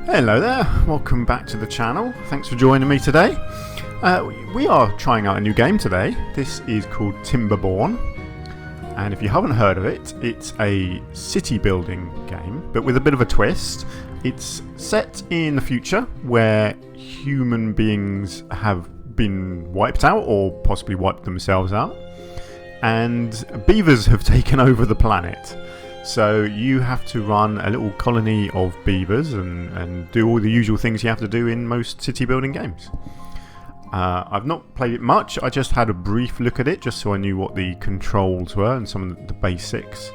Hello there, welcome back to the channel. Thanks for joining me today. We are trying out a new game today. This is called Timberborn, and if you haven't heard of it, it's a city building game, but with a bit of a twist. It's set in the future where human beings have been wiped out or possibly wiped themselves out, and beavers have taken over the planet. So you have to run a little colony of beavers and do all the usual things you have to do in most city building games. I've not played it much, I just had a brief look at it just so I knew what the controls were and some of the basics.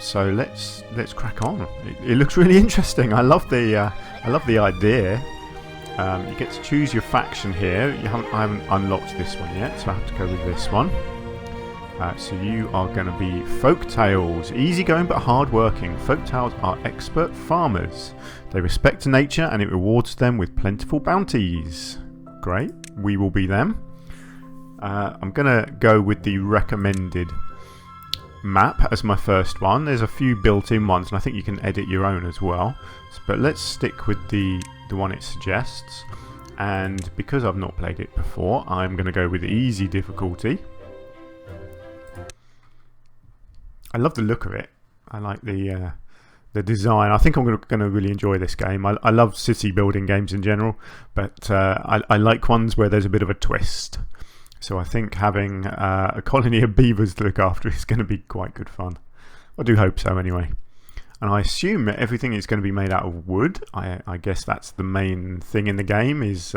So let's crack on. It looks really interesting. I love the idea. You get to choose your faction here. I haven't unlocked this one yet, so I have to go with this one. So you are going to be Folktales. Easygoing but hard-working. Folktales are expert farmers. They respect nature and it rewards them with plentiful bounties. Great, we will be them. I'm going to go with the recommended map as my first one. There's a few built-in ones and I think you can edit your own as well. But let's stick with the one it suggests. And because I've not played it before, I'm going to go with easy difficulty. I love the look of it. I like the design. I think I'm going to really enjoy this game. I love city building games in general, but I like ones where there's a bit of a twist. So I think having a colony of beavers to look after is going to be quite good fun. I do hope so anyway. And I assume that everything is going to be made out of wood. I guess that's the main thing in the game is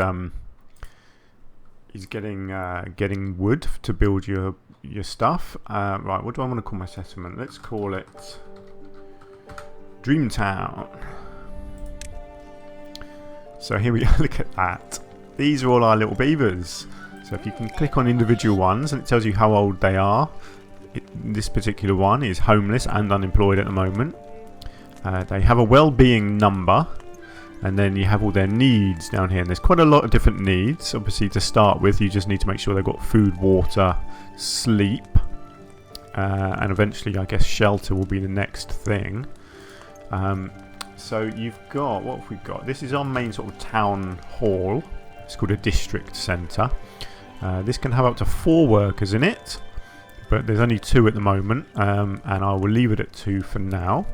getting wood to build your stuff. Right, what do I want to call my settlement? Let's call it Dreamtown. So here we go, look at that. These are all our little beavers. So if you can click on individual ones and it tells you how old they are. This particular one is homeless and unemployed at the moment. They have a well-being number. And then you have all their needs down here. And there's quite a lot of different needs. Obviously, to start with, you just need to make sure they've got food, water, sleep. And eventually, I guess, shelter will be the next thing. So you've got, what have we got? This is our main sort of town hall. It's called a district centre. This can have up to 4 workers in it. But there's only 2 at the moment. And I will leave it at 2 for now.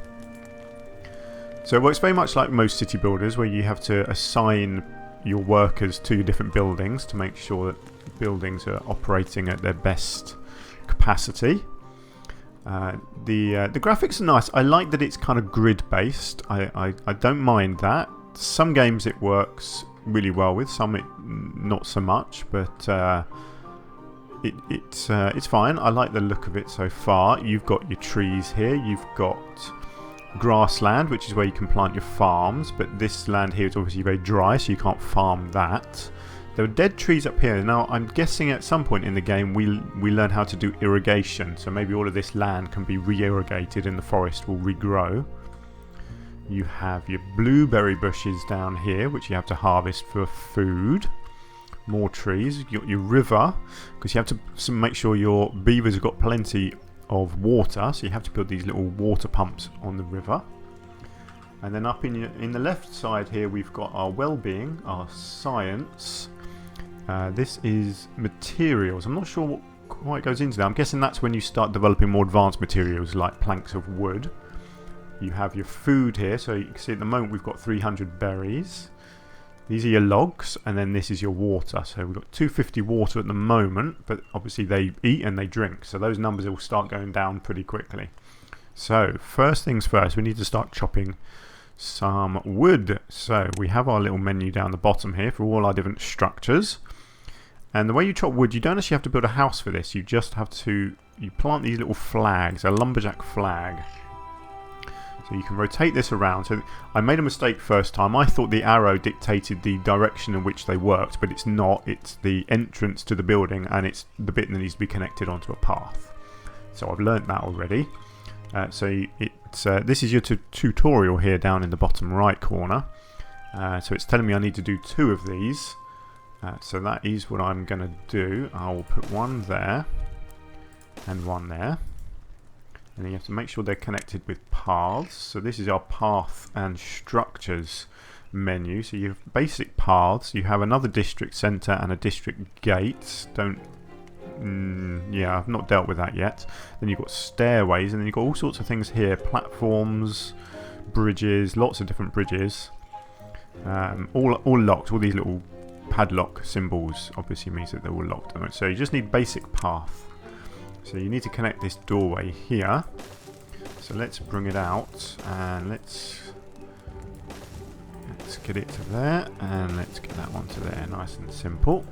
So it works very much like most city builders where you have to assign your workers to your different buildings to make sure that buildings are operating at their best capacity. The graphics are nice. I like that it's kind of grid based. I don't mind that. Some games it works really well with, some it not so much, but it's fine. I like the look of it so far. You've got your trees here, you've got grassland, which is where you can plant your farms, but this land here is obviously very dry, so you can't farm that. There are dead trees up here. Now I'm guessing at some point in the game we learn how to do irrigation, so maybe all of this land can be re-irrigated and the forest will regrow. You have your blueberry bushes down here, which you have to harvest for food. More trees. You've got your river, because you have to make sure your beavers have got plenty of water, so you have to build these little water pumps on the river. And then up in the left side here we've got our well-being, our science. This is materials. I'm not sure what quite goes into that. I'm guessing that's when you start developing more advanced materials like planks of wood. You have your food here, so you can see at the moment we've got 300 berries. These are your logs, and then this is your water. So we've got 250 water at the moment, but obviously they eat and they drink, so those numbers will start going down pretty quickly. So first things first, we need to start chopping some wood. So we have our little menu down the bottom here for all our different structures. And the way you chop wood, you don't actually have to build a house for this. You just have to, you plant these little flags, a lumberjack flag. So you can rotate this around. So I made a mistake first time. I thought the arrow dictated the direction in which they worked, but it's not. It's the entrance to the building, and it's the bit that needs to be connected onto a path. So I've learnt that already. This is your tutorial here down in the bottom right corner. So it's telling me I need to do 2 of these. So that is what I'm going to do. I will put 1 there and 1 there. And then you have to make sure they're connected with paths. So this is our path and structures menu. So you have basic paths, you have another district centre and a district gate. Yeah, I've not dealt with that yet. Then you've got stairways, and then you've got all sorts of things here. Platforms, bridges, lots of different bridges. All locked. All these little padlock symbols obviously means that they're all locked. So you just need basic path. So you need to connect this doorway here. So let's bring it out, and let's get it to there, and let's get that one to there. Nice and simple.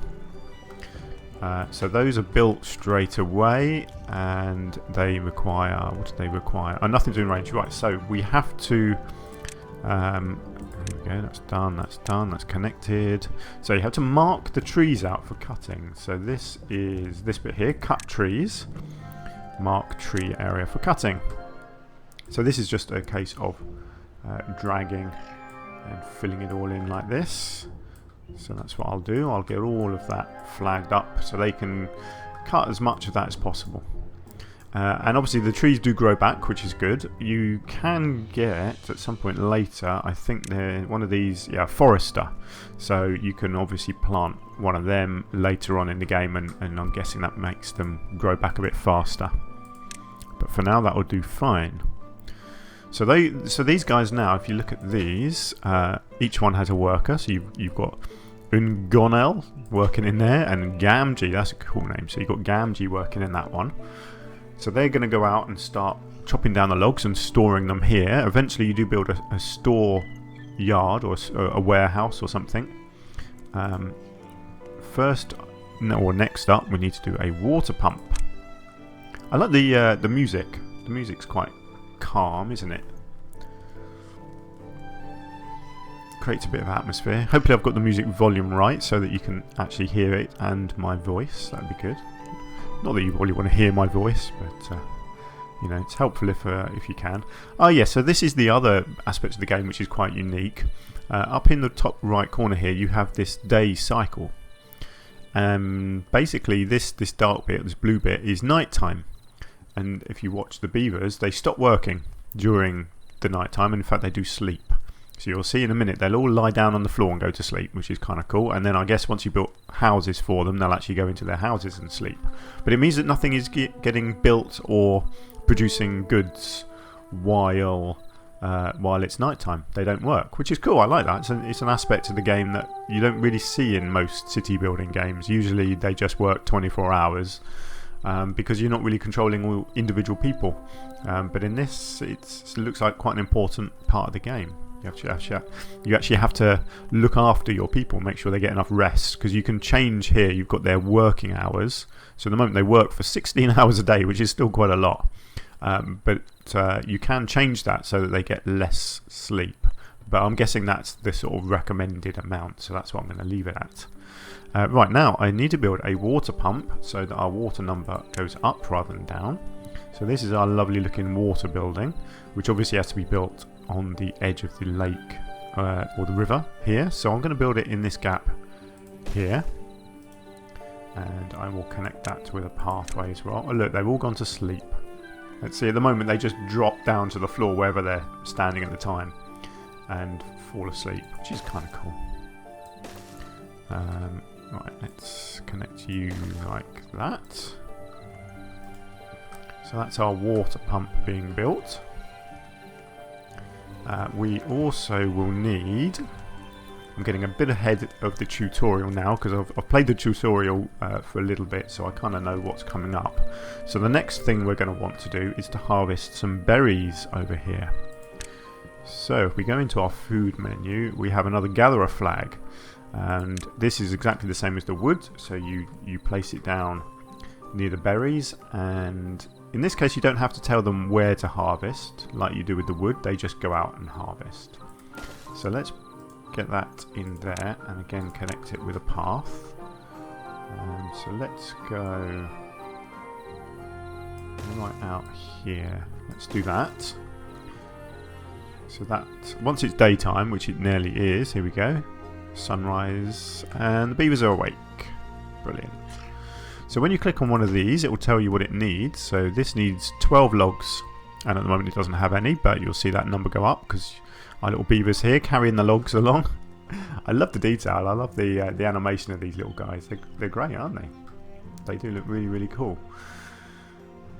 So those are built straight away, and they require, what do they require? Oh, nothing's in range. Right, so we have to, there we go, that's done, that's connected. So you have to mark the trees out for cutting. So this is this bit here, cut trees, mark tree area for cutting. So this is just a case of dragging and filling it all in like this. So that's what I'll do. I'll get all of that flagged up so they can cut as much of that as possible. And obviously the trees do grow back, which is good. You can get, at some point later, I think they're one of these, yeah, forester. So you can obviously plant one of them later on in the game, and I'm guessing that makes them grow back a bit faster. But for now that will do fine. So these guys now, if you look at these, each one has a worker. So you've got Ungonel working in there, and Gamgee, that's a cool name. So you've got Gamgee working in that one. So they're going to go out and start chopping down the logs and storing them here. Eventually you do build a store yard or a warehouse or something. Next up we need to do a water pump. I like the music. The music's quite calm, isn't it? Creates a bit of atmosphere. Hopefully I've got the music volume right so that you can actually hear it and my voice. That'd be good. Not that you probably want to hear my voice, but you know, it's helpful if you can. Oh yeah, so this is the other aspect of the game which is quite unique. Up in the top right corner here you have this day cycle. Basically this dark bit, this blue bit, is nighttime. And if you watch the beavers, they stop working during the night time, and in fact they do sleep. So you'll see in a minute they'll all lie down on the floor and go to sleep, which is kind of cool. And then I guess once you built houses for them, they'll actually go into their houses and sleep. But it means that nothing is getting built or producing goods while it's nighttime. They don't work, which is cool. I like that. It's an aspect of the game that you don't really see in most city building games. Usually they just work 24 hours. Because you're not really controlling all individual people. But in this, it looks like quite an important part of the game. You actually have to look after your people, make sure they get enough rest, because you can change here. You've got their working hours. So at the moment they work for 16 hours a day, which is still quite a lot. But you can change that so that they get less sleep. But I'm guessing that's the sort of recommended amount, so that's what I'm going to leave it at. Right, now I need to build a water pump so that our water number goes up rather than down. So this is our lovely looking water building, which obviously has to be built on the edge of the lake or the river here. So I'm going to build it in this gap here, and I will connect that with a pathway as well. Oh look, they've all gone to sleep. Let's see, at the moment they just drop down to the floor wherever they're standing at the time and fall asleep, which is kind of cool. Right, let's connect you like that. So that's our water pump being built. We also will need... I'm getting a bit ahead of the tutorial now because I've played the tutorial for a little bit, so I kind of know what's coming up. So the next thing we're going to want to do is to harvest some berries over here. So if we go into our food menu, we have another gatherer flag. And this is exactly the same as the wood, so you place it down near the berries, and in this case you don't have to tell them where to harvest like you do with the wood. They just go out and harvest. So let's get that in there and again connect it with a path. So let's go right out here. Let's do that. So that once it's daytime, which it nearly is, here we go. Sunrise, and the beavers are awake. Brilliant. So when you click on one of these, it will tell you what it needs. So this needs 12 logs, and at the moment it doesn't have any, but you'll see that number go up because Our little beavers here carrying the logs along. I love the detail. I love the animation of these little guys. They're great, aren't they? They do look really, really cool.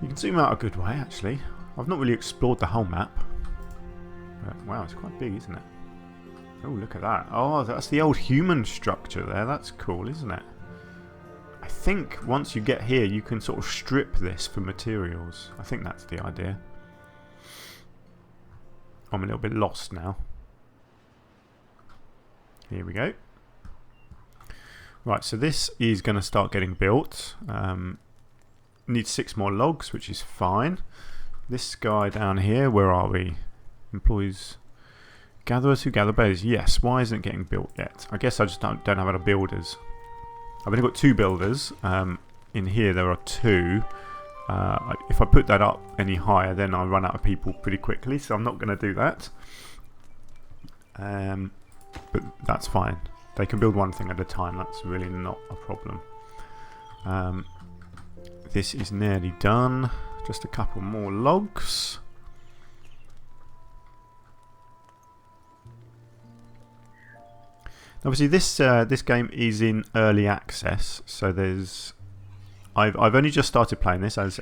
You can zoom out a good way, actually. I've not really explored the whole map. But, wow, it's quite big, isn't it? Oh, look at that. Oh, that's the old human structure there. That's cool, isn't it? I think once you get here, you can sort of strip this for materials. I think that's the idea. I'm a little bit lost now. Here we go. Right, so this is going to start getting built. Needs 6 more logs, which is fine. This guy down here, where are we? Employees, gatherers who gather berries. Yes, why isn't it getting built yet? I guess I just don't have any builders. I've only got 2 builders. In here there are 2. If I put that up any higher, then I run out of people pretty quickly, so I'm not going to do that. But that's fine. They can build one thing at a time. That's really not a problem. This is nearly done. Just a couple more logs. Obviously, this game is in early access, so there's. I've only just started playing this, as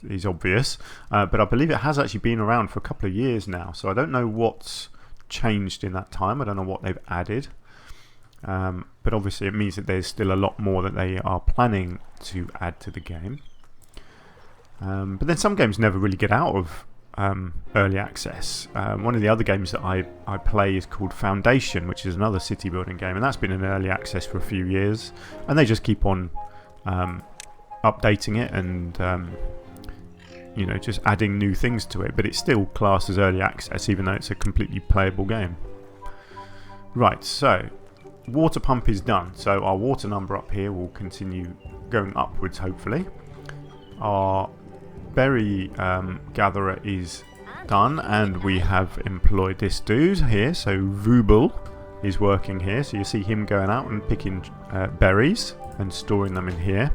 is obvious, but I believe it has actually been around for a couple of years now. So I don't know what's changed in that time. I don't know what they've added, but obviously it means that there's still a lot more that they are planning to add to the game. But then some games never really get out of early access. One of the other games that I play is called Foundation, which is another city building game, and that's been in early access for a few years, and they just keep on updating it and you know, just adding new things to it, but it's still classed as early access even though it's a completely playable game. Right, so water pump is done, so our water number up here will continue going upwards hopefully. Our berry gatherer is done, and we have employed this dude here, so Vubel is working here, so you see him going out and picking berries and storing them in here.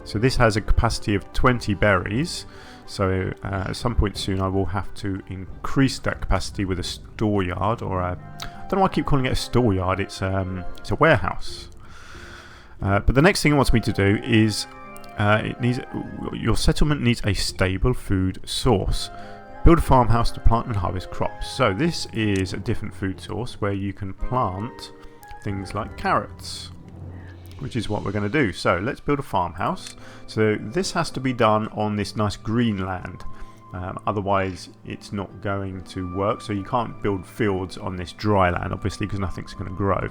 So this has a capacity of 20 berries, so at some point soon I will have to increase that capacity with a store yard, or a, I don't know why I keep calling it a store yard, it's a warehouse. But the next thing it wants me to do is your settlement needs a stable food source. Build a farmhouse to plant and harvest crops. So this is a different food source where you can plant things like carrots, which is what we're going to do. So let's build a farmhouse. So this has to be done on this nice green land, otherwise it's not going to work. So you can't build fields on this dry land obviously, because nothing's going to grow.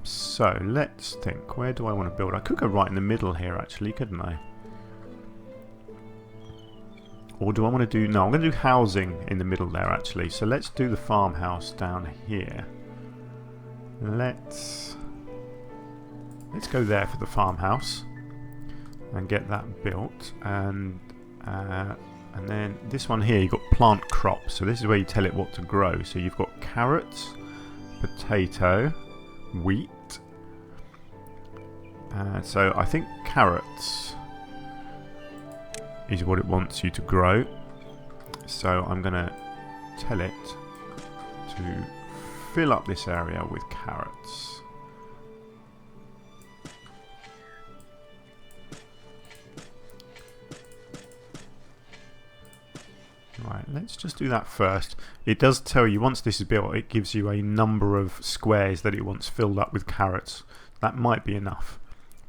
So let's think, where do I want to build? I could go right in the middle here actually, couldn't I? Or do I want to do, no, I'm going to do housing in the middle there actually. So let's do the farmhouse down here. Let's go there for the farmhouse and get that built, and then this one here, you've got plant crops, so this is where you tell it what to grow. So you've got carrots, potato, wheat, so I think carrots is what it wants you to grow, so I'm going to tell it to fill up this area with carrots. Right, let's just do that first. It does tell you once this is built, it gives you a number of squares that it wants filled up with carrots. That might be enough,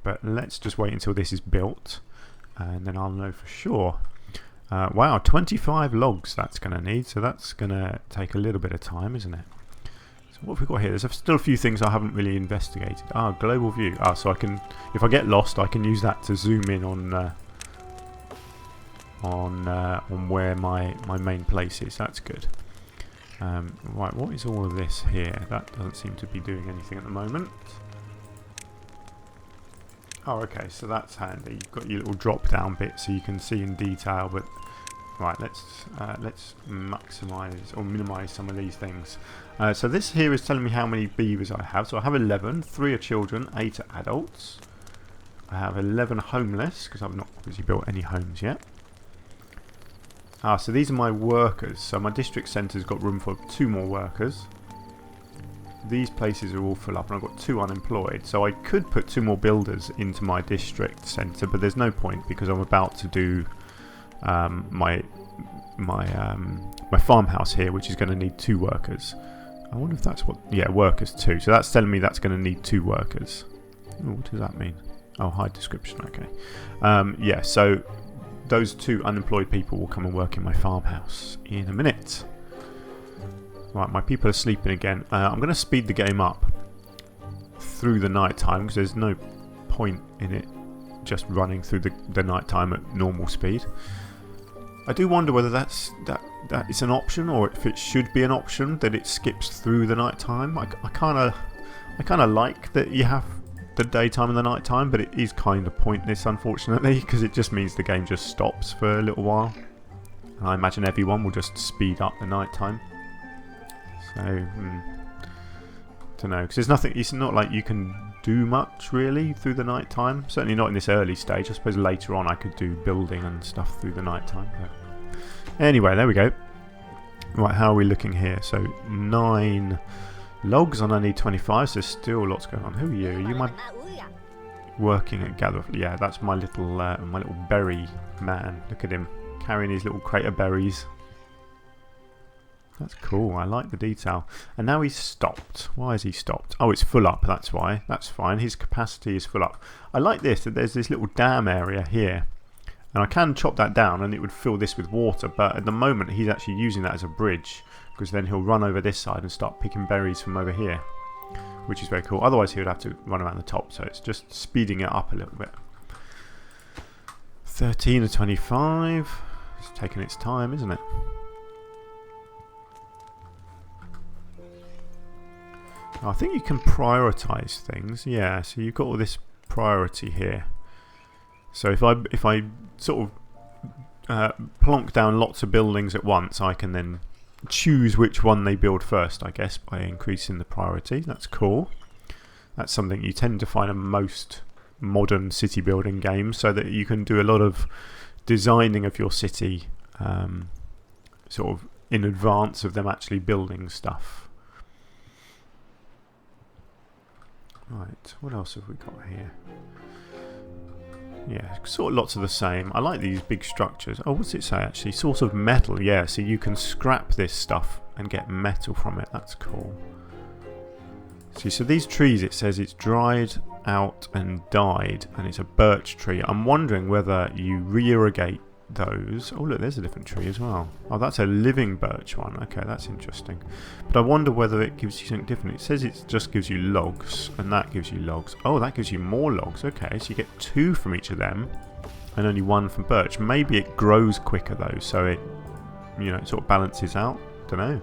but let's just wait until this is built and then I'll know for sure. Wow, 25 logs that's going to need, so that's going to take a little bit of time, isn't it? So what have we got here? There's still a few things I haven't really investigated. Ah, global view. Ah, so I can, if I get lost, I can use that to zoom in on where my main place is. That's good. Right, what is all of this here? That doesn't seem to be doing anything at the moment. Oh, okay, so that's handy. You've got your little drop down bit so you can see in detail, but right, let's maximize or minimize some of these things. So this here is telling me how many beavers I have. So I have 11, 3 are children, 8 are adults. I have 11 homeless because I've not obviously built any homes yet. Ah, so these are my workers. So my district centre's got room for 2 more workers. These places are all full up and I've got 2 unemployed. So I could put 2 more builders into my district centre, but there's no point because I'm about to do my farmhouse here, which is going to need 2 workers. I wonder if that's what... Yeah, workers 2. So that's telling me that's going to need 2 workers. Ooh, what does that mean? Oh, hide description, okay. Yeah, so those 2 unemployed people will come and work in my farmhouse in a minute. Right, my people are sleeping again. I'm going to speed the game up through the night time because there's no point in it just running through the night time at normal speed. I do wonder whether that is an option, or if it should be an option that it skips through the night time. I kind of like that you have the daytime and the night time, but it is kind of pointless, unfortunately, because it just means the game just stops for a little while. And I imagine everyone will just speed up the night time. So, don't know, because there's nothing. It's not like you can do much really through the night time. Certainly not in this early stage. I suppose later on I could do building and stuff through the night time. But anyway, there we go. Right, how are we looking here? So 9 logs and I need 25. So there's still lots going on. Who are you? Are you my working at gather? Yeah, that's my little berry man. Look at him carrying his little crate of berries. That's cool. I like the detail. And now he's stopped. Why is he stopped? Oh, it's full up. That's why. That's fine. His capacity is full up. I like this, that there's this little dam area here. And I can chop that down and it would fill this with water. But at the moment, he's actually using that as a bridge. Because then he'll run over this side and start picking berries from over here. Which is very cool. Otherwise, he would have to run around the top. So it's just speeding it up a little bit. 13 to 25. It's taking its time, isn't it? I think you can prioritise things. Yeah, so you've got all this priority here. So if I sort of plonk down lots of buildings at once, I can then choose which one they build first, I guess, by increasing the priority. That's cool. That's something you tend to find in most modern city building games, so that you can do a lot of designing of your city sort of in advance of them actually building stuff. Right, what else have we got here? Yeah, sort of lots of the same. I like these big structures. Oh, what's it say actually? Source of metal. Yeah, so you can scrap this stuff and get metal from it. That's cool. See, so these trees, it says it's dried out and died, and it's a birch tree. I'm wondering whether you re-irrigate those. Oh, look, there's a different tree as well. Oh, that's a living birch one. Okay, that's interesting. But I wonder whether it gives you something different. It says it just gives you logs, and that gives you logs. Oh, that gives you more logs. Okay, so you get 2 from each of them, and only 1 from birch. Maybe it grows quicker though, so it, you know, it sort of balances out. Don't know.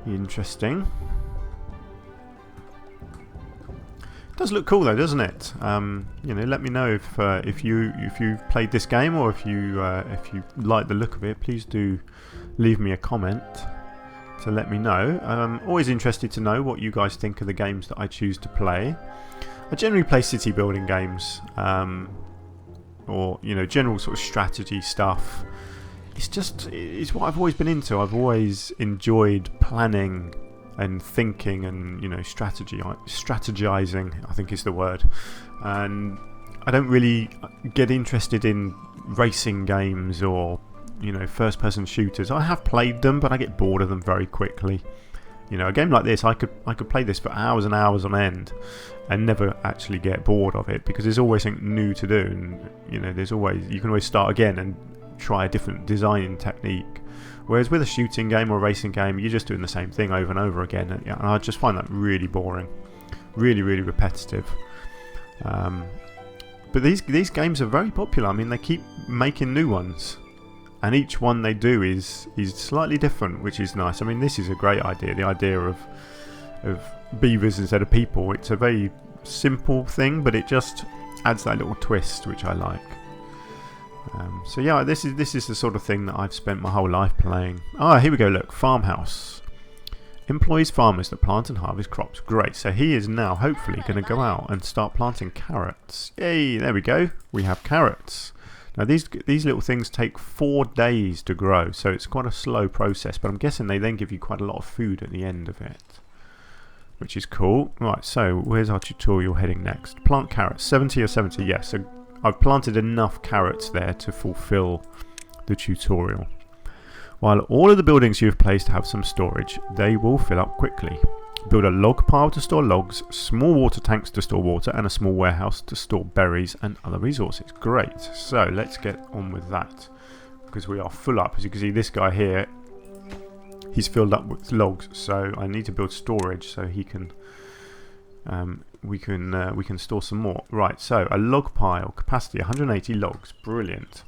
Interesting. Does look cool though, doesn't it? You know, let me know if you've played this game, or if you like the look of it. Please do leave me a comment to let me know. Always interested to know what you guys think of the games that I choose to play. I generally play city building games, or you know, general sort of strategy stuff. It's what I've always been into. I've always enjoyed planning and thinking and, you know, strategizing, I think is the word. And I don't really get interested in racing games or, you know, first person shooters. I have played them, but I get bored of them very quickly. You know, a game like this, I could play this for hours and hours on end and never actually get bored of it, because there's always something new to do, and you know, you can always start again and try a different designing technique. Whereas with a shooting game or a racing game, you're just doing the same thing over and over again, and I just find that really boring, really repetitive. But these games are very popular. I mean, they keep making new ones, and each one they do is slightly different, which is nice. I mean, this is a great idea. The idea of beavers instead of people. It's a very simple thing, but it just adds that little twist, which I like. So yeah, this is the sort of thing that I've spent my whole life playing. Ah, here we go. Look, Farmhouse employs farmers that plant and harvest crops. Great. So he is now hopefully going to go out and start planting carrots. Yay! There we go. We have carrots. Now these little things take 4 days to grow, so it's quite a slow process, but I'm guessing they then give you quite a lot of food at the end of it, which is cool. Right, so where's our tutorial heading next? Plant carrots, 70 or 70, yes. So I've planted enough carrots there to fulfill the tutorial. While all of the buildings you've placed have some storage, they will fill up quickly. Build a log pile to store logs, small water tanks to store water, and a small warehouse to store berries and other resources. Great, so let's get on with that, because we are full up. As you can see, this guy here, he's filled up with logs, so I need to build storage so he can we can store some more. Right, so a log pile, capacity 180 logs, brilliant.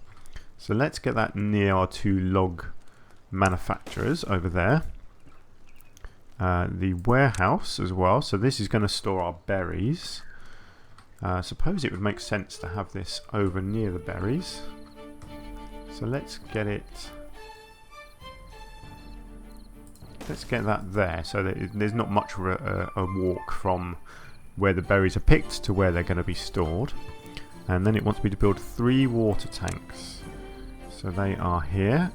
So let's get that near our 2 log manufacturers over there. The warehouse as well, so this is going to store our berries. Suppose it would make sense to have this over near the berries, so let's get that there, so that there's not much of a walk from where the berries are picked to where they're going to be stored. And then it wants me to build 3 water tanks, so they are here,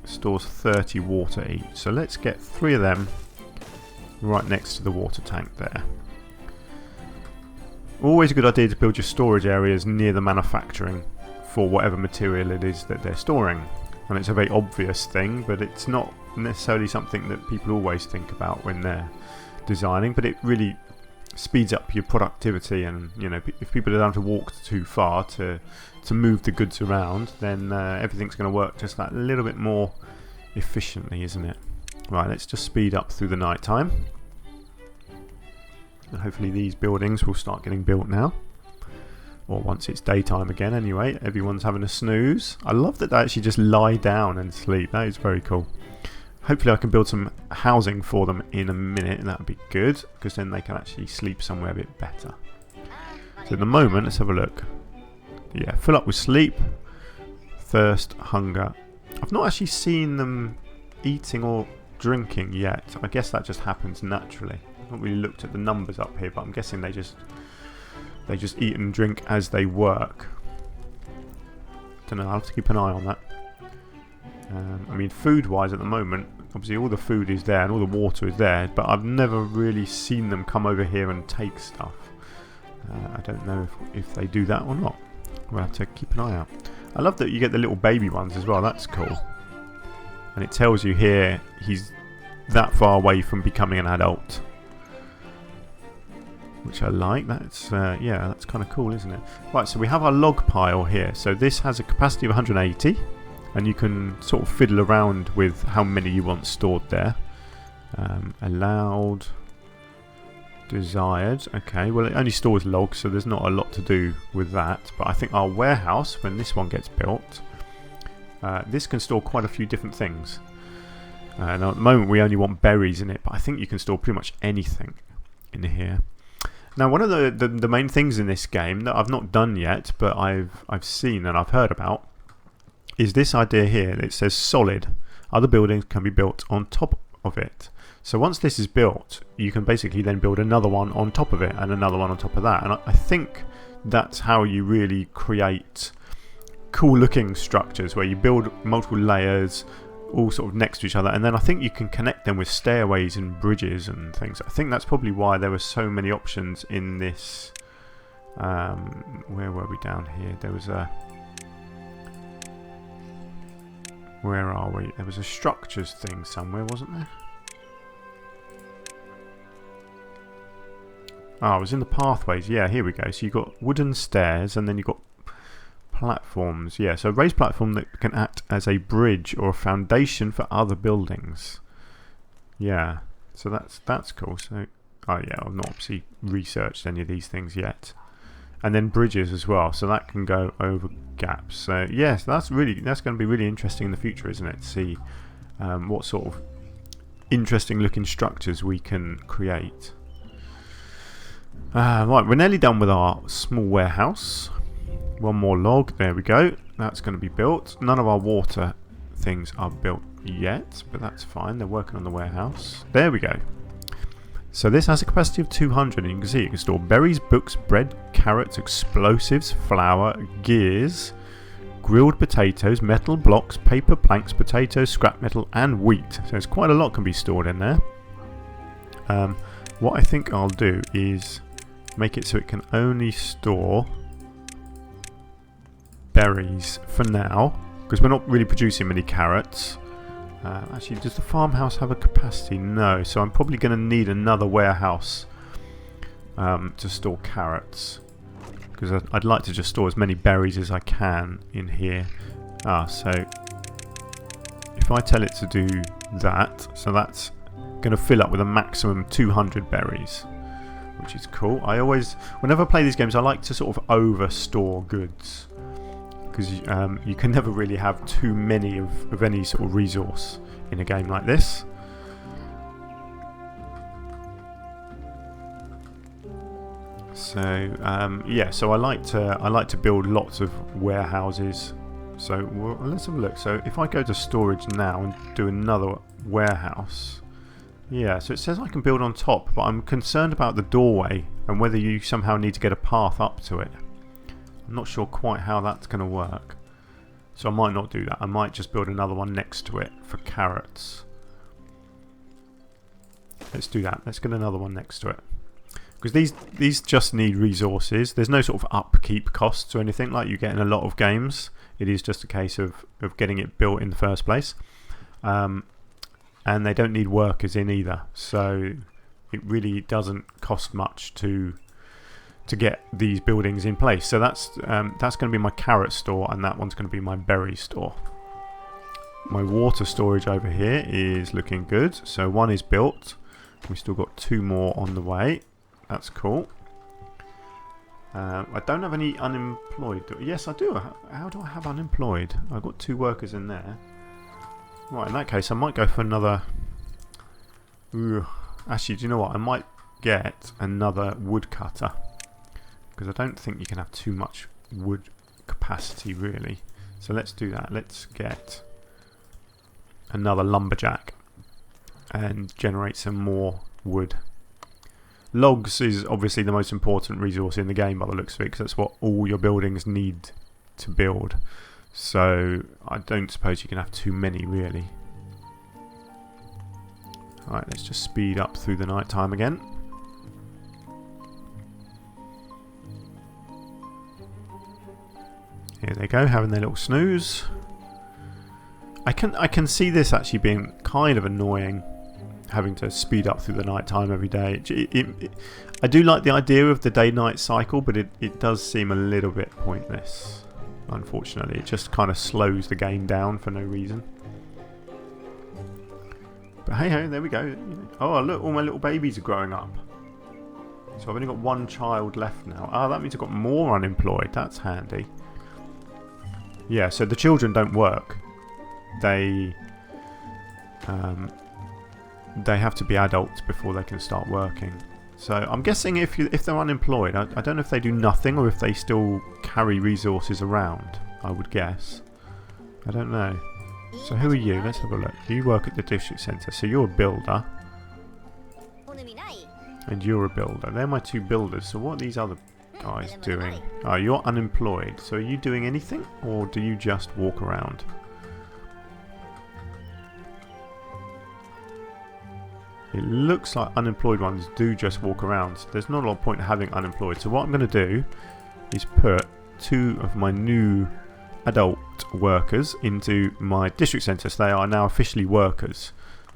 stores 30 water each, so let's get 3 of them right next to the water tank there. Always a good idea to build your storage areas near the manufacturing for whatever material it is that they're storing. And it's a very obvious thing, but it's not necessarily something that people always think about when they're designing, but it really speeds up your productivity. And you know, if people don't have to walk too far to move the goods around, then everything's going to work just that little bit more efficiently, isn't it? Right, let's just speed up through the night time. And hopefully these buildings will start getting built now. Or once it's daytime again anyway. Everyone's having a snooze. I love that they actually just lie down and sleep. That is very cool. Hopefully I can build some housing for them in a minute, and that would be good, because then they can actually sleep somewhere a bit better. So at the moment, let's have a look. Yeah, fill up with sleep, thirst, hunger. I've not actually seen them eating or drinking yet. I guess that just happens naturally. I've not really looked at the numbers up here, but I'm guessing they just eat and drink as they work. Don't know, I'll have to keep an eye on that. I mean, food wise at the moment, obviously all the food is there and all the water is there, but I've never really seen them come over here and take stuff. I don't know if they do that or not. We'll have to keep an eye out. I love that you get the little baby ones as well. That's cool. And it tells you here he's that far away from becoming an adult, which I like. That's yeah, that's kind of cool, isn't it? Right, so we have our log pile here. So this has a capacity of 180, and you can sort of fiddle around with how many you want stored there. Allowed, desired. Okay, well it only stores logs, so there's not a lot to do with that. But I think our warehouse, when this one gets built, this can store quite a few different things. Now at the moment we only want berries in it, but I think you can store pretty much anything in here. Now one of the main things in this game that I've not done yet, but I've seen and I've heard about, is this idea here that it says solid. Other buildings can be built on top of it. So once this is built, you can basically then build another one on top of it and another one on top of that. And I think that's how you really create cool looking structures, where you build multiple layers all sort of next to each other, and then I think you can connect them with stairways and bridges and things. I think that's probably why there were so many options in this. Where were we down here? There was a... Where are we? There was a structures thing somewhere, wasn't there? Oh, it was in the pathways. Yeah, here we go. So you've got wooden stairs, and then you've got platforms. Yeah, so a raised platform that can act as a bridge or a foundation for other buildings. Yeah, so that's cool. So, oh yeah, I've not obviously researched any of these things yet. And then bridges as well, so that can go over gaps. So yes, that's going to be really interesting in the future, isn't it? To see what sort of interesting looking structures we can create. Right, we're nearly done with our small warehouse. One more log, there we go. That's going to be built. None of our water things are built yet, but that's fine. They're working on the warehouse. There we go. So this has a capacity of 200, and you can see it can store berries, books, bread, carrots, explosives, flour, gears, grilled potatoes, metal blocks, paper planks, potatoes, scrap metal and wheat. So there's quite a lot can be stored in there. What I think I'll do is make it so it can only store berries for now, because we're not really producing many carrots. Actually, does the farmhouse have a capacity? No, so I'm probably going to need another warehouse to store carrots, because I'd like to just store as many berries as I can in here. So if I tell it to do that, so that's going to fill up with a maximum 200 berries, which is cool. I always, whenever I play these games, I like to sort of over store goods, because you can never really have too many of any sort of resource in a game like this. So yeah, so I like to build lots of warehouses. So let's have a look. So if I go to storage now and do another warehouse, yeah, so it says I can build on top, but I'm concerned about the doorway and whether you somehow need to get a path up to it. I'm not sure quite how that's going to work, so I might not do that. I might just build another one next to it for carrots. Let's do that. Let's get another one next to it, because these just need resources. There's no sort of upkeep costs or anything like you get in a lot of games. It is just a case of getting it built in the first place, and they don't need workers in either, so it really doesn't cost much to get these buildings in place. So that's going to be my carrot store, and that one's going to be my berry store. My water storage over here is looking good. So one is built. We've still got 2 more on the way. That's cool. I don't have any unemployed. Yes, I do. How do I have unemployed? I've got 2 workers in there. Right, in that case, I might go for another. Actually, do you know what? I might get another woodcutter, because I don't think you can have too much wood capacity really. So let's do that. Let's get another lumberjack and generate some more wood. Logs is obviously the most important resource in the game by the looks of it, because that's what all your buildings need to build. So I don't suppose you can have too many really. Alright, let's just speed up through the night time again. Here they go, having their little snooze. I can see this actually being kind of annoying, having to speed up through the night time every day. I do like the idea of the day-night cycle, but it does seem a little bit pointless, unfortunately. It just kind of slows the game down for no reason. But hey ho, there we go. Oh look, all my little babies are growing up. So I've only got 1 child left now. Oh, that means I've got more unemployed. That's handy. Yeah, so the children don't work. They have to be adults before they can start working. So I'm guessing if they're unemployed, I don't know if they do nothing or if they still carry resources around. I would guess. I don't know. So who are you? Let's have a look. You work at the district centre, so you're a builder. And you're a builder. They're my 2 builders. So what are these other guys doing? Oh, you're unemployed. So are you doing anything, or do you just walk around? It looks like unemployed ones do just walk around. So there's not a lot of point in having unemployed. So what I'm going to do is put 2 of my new adult workers into my district centre. So they are now officially workers,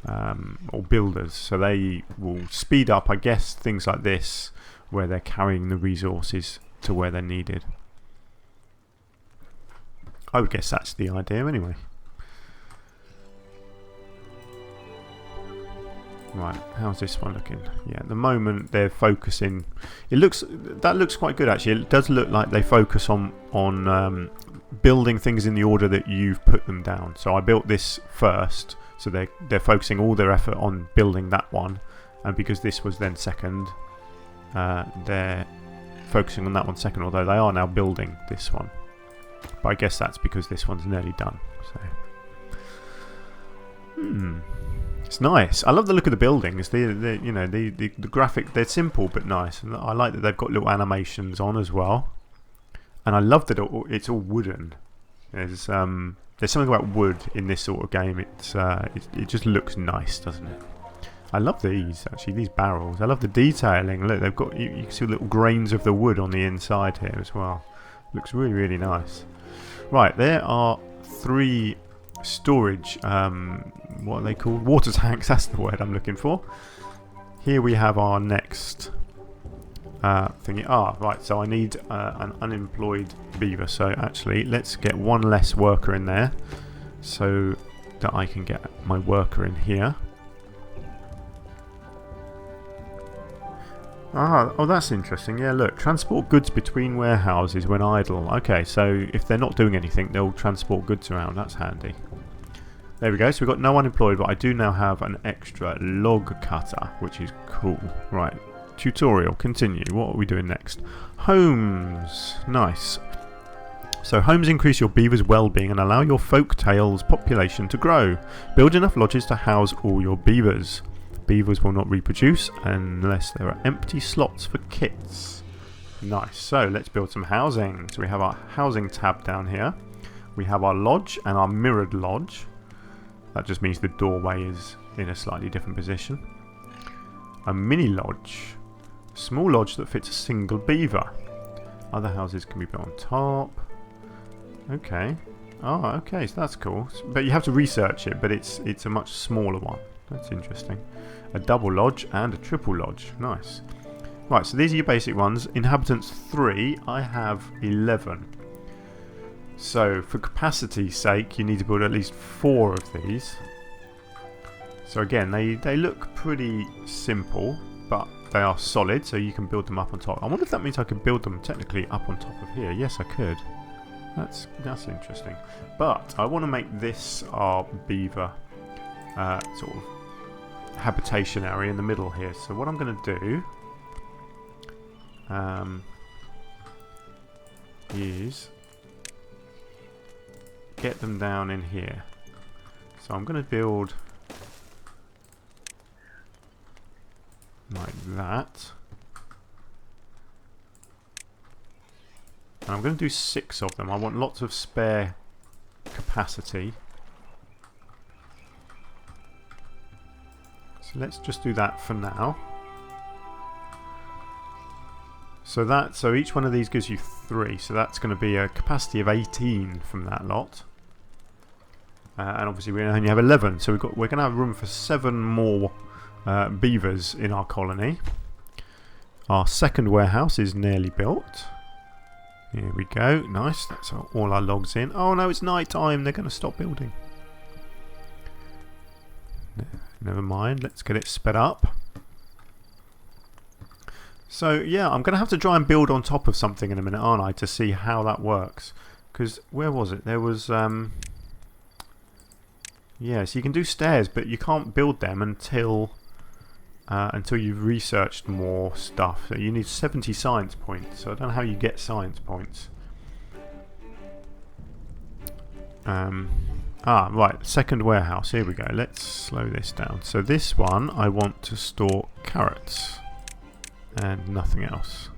or builders. So they will speed up, I guess, things like this, where they're carrying the resources to where they're needed. I would guess that's the idea anyway. Right, how's this one looking? Yeah, at the moment they're focusing. That looks quite good actually. It does look like they focus on building things in the order that you've put them down. So I built this first, so they're focusing all their effort on building that one, and because this was then second, they're focusing on that one second. Although they are now building this one, but I guess that's because this one's nearly done. So, it's nice. I love the look of the buildings. The graphic, they're simple but nice. And I like that they've got little animations on as well. And I love that it's all wooden. There's something about wood in this sort of game. It just looks nice, doesn't it? I love these, actually, these barrels. I love the detailing. Look, they've got, you can see little grains of the wood on the inside here as well. Looks really, really nice. Right, there are 3 storage, what are they called? Water tanks, that's the word I'm looking for. Here we have our next thingy. Right, so I need an unemployed beaver. So actually, let's get one less worker in there so that I can get my worker in here. Oh, that's interesting. Yeah, look, transport goods between warehouses when idle. Okay, so if they're not doing anything, they'll transport goods around. That's handy. There we go. So we've got no unemployed, but I do now have an extra log cutter, which is cool. Right, tutorial, continue. What are we doing next? Homes. Nice. So homes increase your beaver's well-being and allow your folktale's population to grow. Build enough lodges to house all your beavers. Beavers will not reproduce unless there are empty slots for kits. Nice. So let's build some housing. So we have our housing tab down here. We have our lodge and our mirrored lodge. That just means the doorway is in a slightly different position. A mini lodge. A small lodge that fits a single beaver. Other houses can be built on top. Okay. Oh, okay. So that's cool. But you have to research it, but it's a much smaller one. That's interesting. A double lodge and a triple lodge. Nice. Right, so these are your basic ones. Inhabitants 3, I have 11. So for capacity's sake, you need to build at least 4 of these. So again, they look pretty simple, but they are solid, so you can build them up on top. I wonder if that means I could build them technically up on top of here. Yes, I could. That's interesting. But I want to make this our beaver sort of habitation area in the middle here. So what I'm going to do is get them down in here. So I'm going to build like that. And I'm going to do 6 of them. I want lots of spare capacity. So let's just do that for now. So each one of these gives you 3. So that's going to be a capacity of 18 from that lot. And obviously we only have 11. So we're going to have room for 7 more beavers in our colony. Our second warehouse is nearly built. Here we go. Nice. That's all our logs in. Oh no, it's night time. They're going to stop building. Never mind. Let's get it sped up. So yeah, I'm going to have to try and build on top of something in a minute, aren't I, to see how that works. Because where was it? There was yeah, so you can do stairs, but you can't build them until you've researched more stuff. So you need 70 science points. So I don't know how you get science points. Right, second warehouse. Here we go. Let's slow this down. So this one, I want to store carrots and nothing else.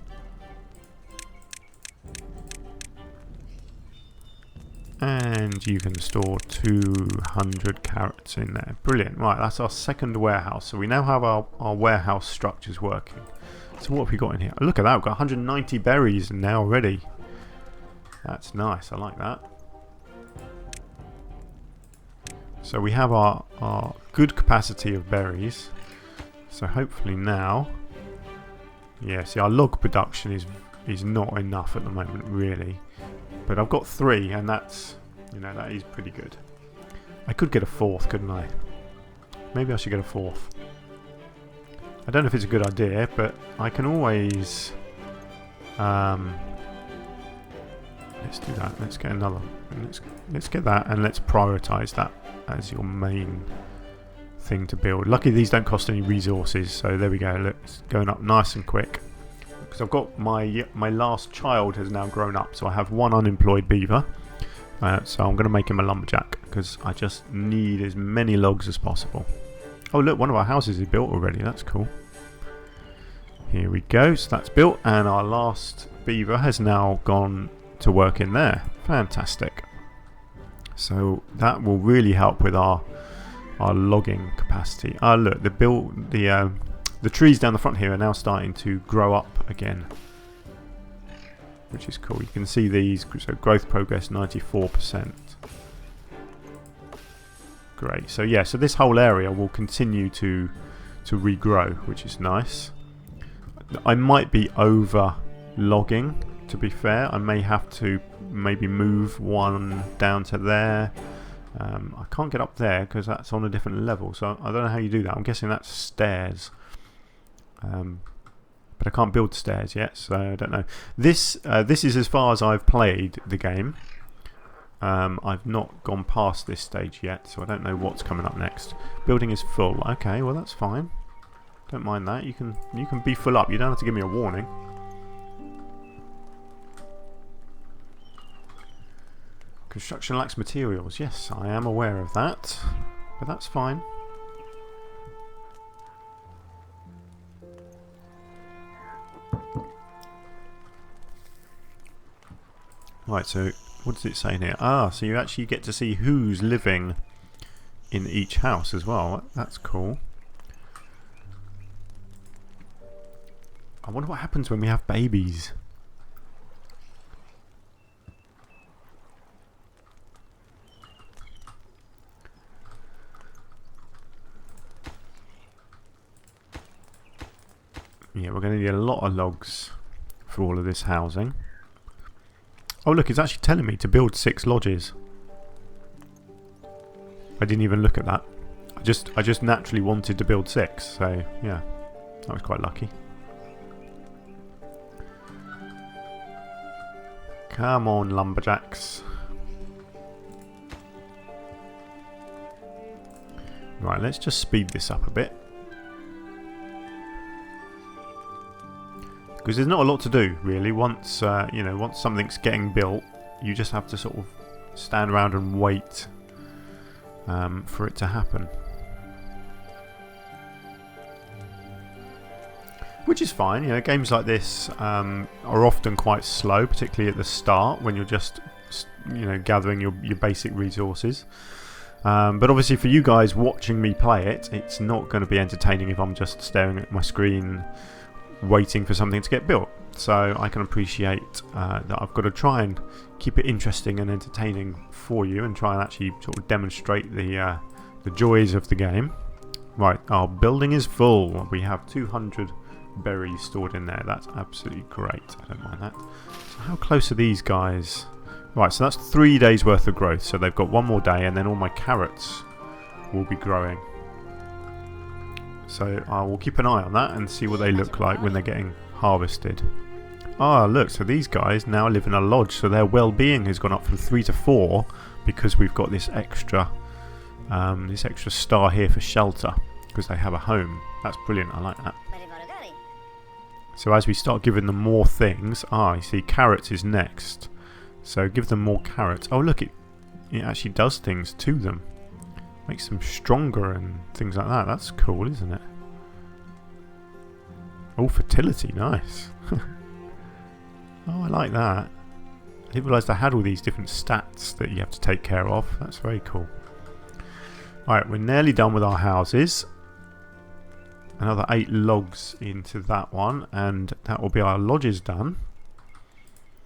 And you can store 200 carrots in there. Brilliant. Right, that's our second warehouse. So we now have our warehouse structures working. So what have we got in here? Oh, look at that. We've got 190 berries in there already. That's nice. I like that. So we have our good capacity of berries. So hopefully now... Yeah, see, our log production is not enough at the moment, really. But I've got 3, and that's, you know, that is pretty good. I could get a 4th, couldn't I? Maybe I should get a 4th. I don't know if it's a good idea, but I can always... let's do that. Let's get another. Let's get that, and let's prioritise that as your main thing to build. Luckily, these don't cost any resources, so there we go. Look, it's going up nice and quick. Because I've got my last child has now grown up, so I have 1 unemployed beaver. So I'm going to make him a lumberjack because I just need as many logs as possible. Oh look, one of our houses is built already. That's cool. Here we go. So that's built, and our last beaver has now gone to work in there. Fantastic. So that will really help with our logging capacity. Look, the trees down the front here are now starting to grow up again, which is cool. You can see these, so growth progress 94%. Great. So yeah, so this whole area will continue to regrow, which is nice. I might be over logging, to be fair. I may have to maybe move one down to there. I can't get up there because that's on a different level, so I don't know how you do that. I'm guessing that's stairs. But I can't build stairs yet, so I don't know. This is as far as I've played the game. I've not gone past this stage yet, so I don't know what's coming up next. Building is full. Okay, well that's fine. Don't mind that. You can be full up. You don't have to give me a warning. Construction lacks materials. Yes, I am aware of that, but that's fine. Right, so what does it say here? So you actually get to see who's living in each house as well. That's cool. I wonder what happens when we have babies. Yeah, we're going to need a lot of logs for all of this housing. Oh look, it's actually telling me to build 6 lodges. I didn't even look at that. I just naturally wanted to build 6, so yeah, that was quite lucky. Come on, lumberjacks. Right, let's just speed this up a bit. Because there's not a lot to do, really. Once once something's getting built, you just have to sort of stand around and wait for it to happen. Which is fine. You know, games like this are often quite slow, particularly at the start when you're just, gathering your basic resources. But obviously, for you guys watching me play it, it's not going to be entertaining if I'm just staring at my screen, waiting for something to get built. So I can appreciate that I've got to try and keep it interesting and entertaining for you, and try and actually sort of demonstrate the joys of the game. Right, our building is full. We have 200 berries stored in there. That's absolutely great. I don't mind that. So how close are these guys? Right, so that's 3 days worth of growth. So they've got one more day, and then all my carrots will be growing. So I will keep an eye on that and see what they look like when they're getting harvested. Look, so these guys now live in a lodge, so their well-being has gone up from 3 to 4 because we've got this extra star here for shelter, because they have a home. That's brilliant. I like that. So as we start giving them more things, you see carrots is next. So give them more carrots. Oh look, it actually does things to them. Makes them stronger and things like that. That's cool, isn't it? Oh, fertility, nice. Oh, I like that. I didn't realise they had all these different stats that you have to take care of. That's very cool. Alright, we're nearly done with our houses. Another 8 logs into that one, and that will be our lodges done.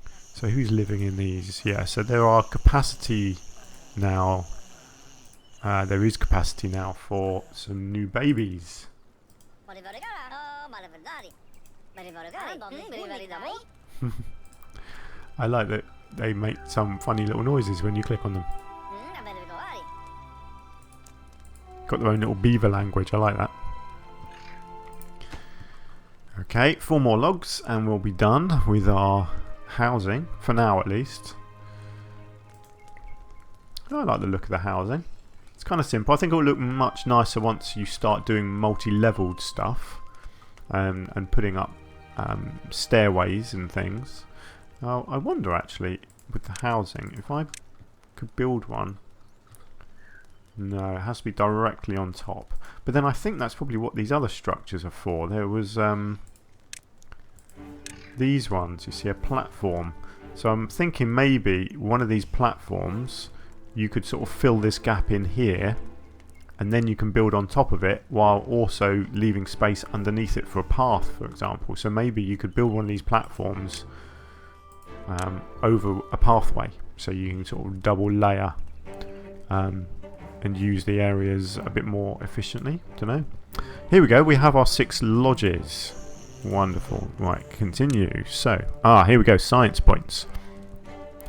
So who's living in these? Yeah, so there are capacity now. There is capacity now for some new babies. I like that they make some funny little noises when you click on them. Got their own little beaver language. I like that. Okay, 4 more logs and we'll be done with our housing, for now at least. I like the look of the housing. It's kind of simple. I think it will look much nicer once you start doing multi-leveled stuff and putting up stairways and things. I wonder actually with the housing if I could build one. No, it has to be directly on top. But then I think that's probably what these other structures are for. There was these ones, you see, a platform. So I'm thinking maybe one of these platforms you could sort of fill this gap in here, and then you can build on top of it while also leaving space underneath it for a path, for example. So maybe you could build one of these platforms over a pathway, so you can sort of double layer and use the areas a bit more efficiently. Don't know. Here we go, we have our 6 lodges. Wonderful. Right, continue. So, here we go, science points.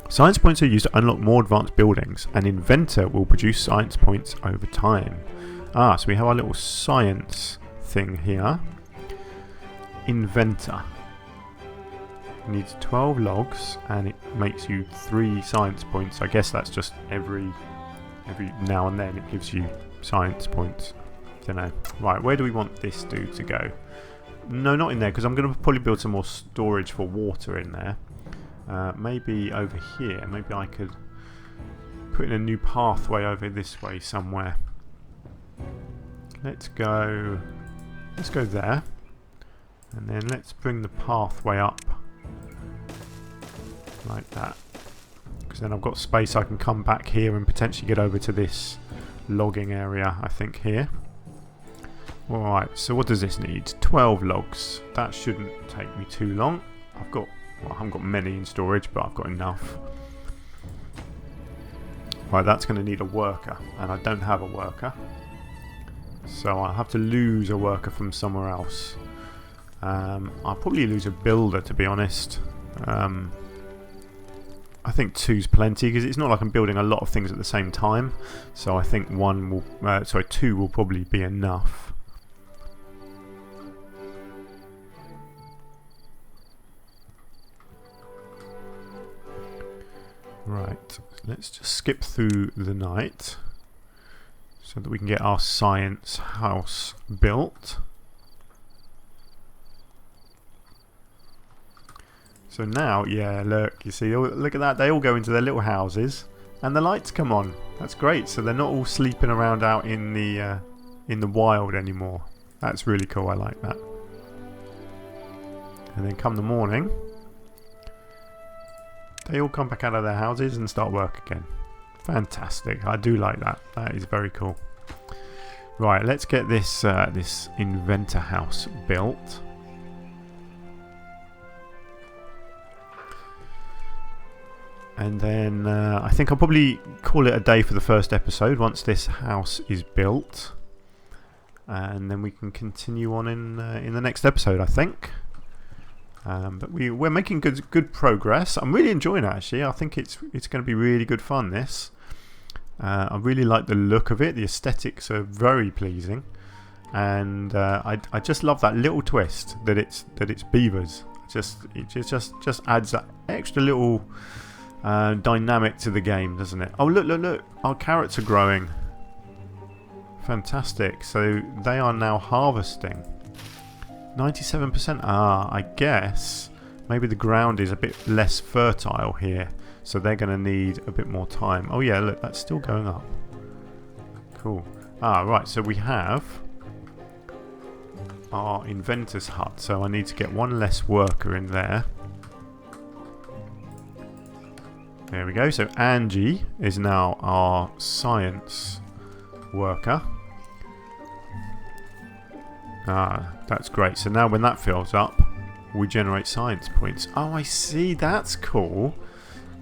Science points are used to unlock more advanced buildings. An inventor will produce science points over time. So we have our little science thing here. Inventor. Needs 12 logs, and it makes you 3 science points. I guess that's just every now and then it gives you science points. Don't know. Right, where do we want this dude to go? No, not in there, because I'm going to probably build some more storage for water in there. Maybe over here. Maybe I could put in a new pathway over this way somewhere. Let's go there, and then let's bring the pathway up like that, because then I've got space. I can come back here and potentially get over to this logging area, I think, here. Alright, so what does this need? 12 logs. That shouldn't take me too long. I haven't got many in storage, but I've got enough. Right, that's going to need a worker, and I don't have a worker. So I'll have to lose a worker from somewhere else. I'll probably lose a builder, to be honest. I think 2's plenty, because it's not like I'm building a lot of things at the same time. So I think 2 will probably be enough. Right, let's just skip through the night so that we can get our science house built. So now, yeah, look, you see, look at that, they all go into their little houses and the lights come on. That's great, so they're not all sleeping around out in the wild anymore. That's really cool, I like that. And then come the morning, they all come back out of their houses and start work again. Fantastic. I do like that. That is very cool. Right, let's get this this inventor house built. And then I think I'll probably call it a day for the first episode once this house is built. And then we can continue on in the next episode, I think. But we're making good progress. I'm really enjoying it, actually. I think it's going to be really good fun, this. I really like the look of it. The aesthetics are very pleasing, and I just love that little twist that it's beavers. It just adds that extra little dynamic to the game, doesn't it? Oh, look! Our carrots are growing. Fantastic. So they are now harvesting. 97%. I guess maybe the ground is a bit less fertile here, so they're going to need a bit more time. Oh yeah, look, that's still going up. Cool. Right, so we have our Inventors Hut, so I need to get one less worker in there. There we go. So Angie is now our science worker. That's great. So now when that fills up, we generate science points. Oh, I see. That's cool.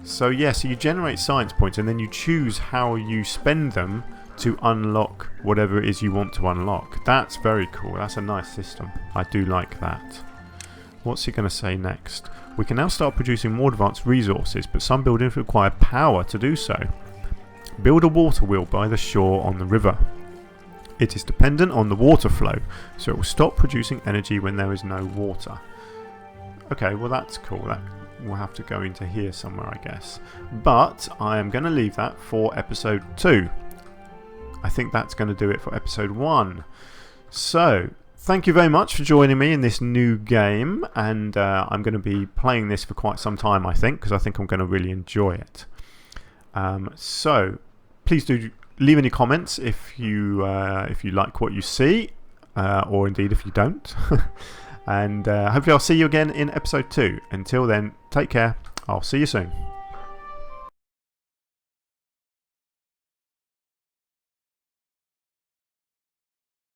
So yeah, so you generate science points and then you choose how you spend them to unlock whatever it is you want to unlock. That's very cool. That's a nice system. I do like that. What's it going to say next? We can now start producing more advanced resources, but some buildings require power to do so. Build a water wheel by the shore on the river. It is dependent on the water flow, so it will stop producing energy when there is no water. Okay, well that's cool. That will have to go into here somewhere, I guess. But I am going to leave that for episode 2. I think that's going to do it for episode 1. So, thank you very much for joining me in this new game, and I'm going to be playing this for quite some time, I think, because I think I'm going to really enjoy it. So, please do leave any comments if you like what you see, or indeed if you don't. And hopefully I'll see you again in episode 2. Until then, take care. I'll see you soon.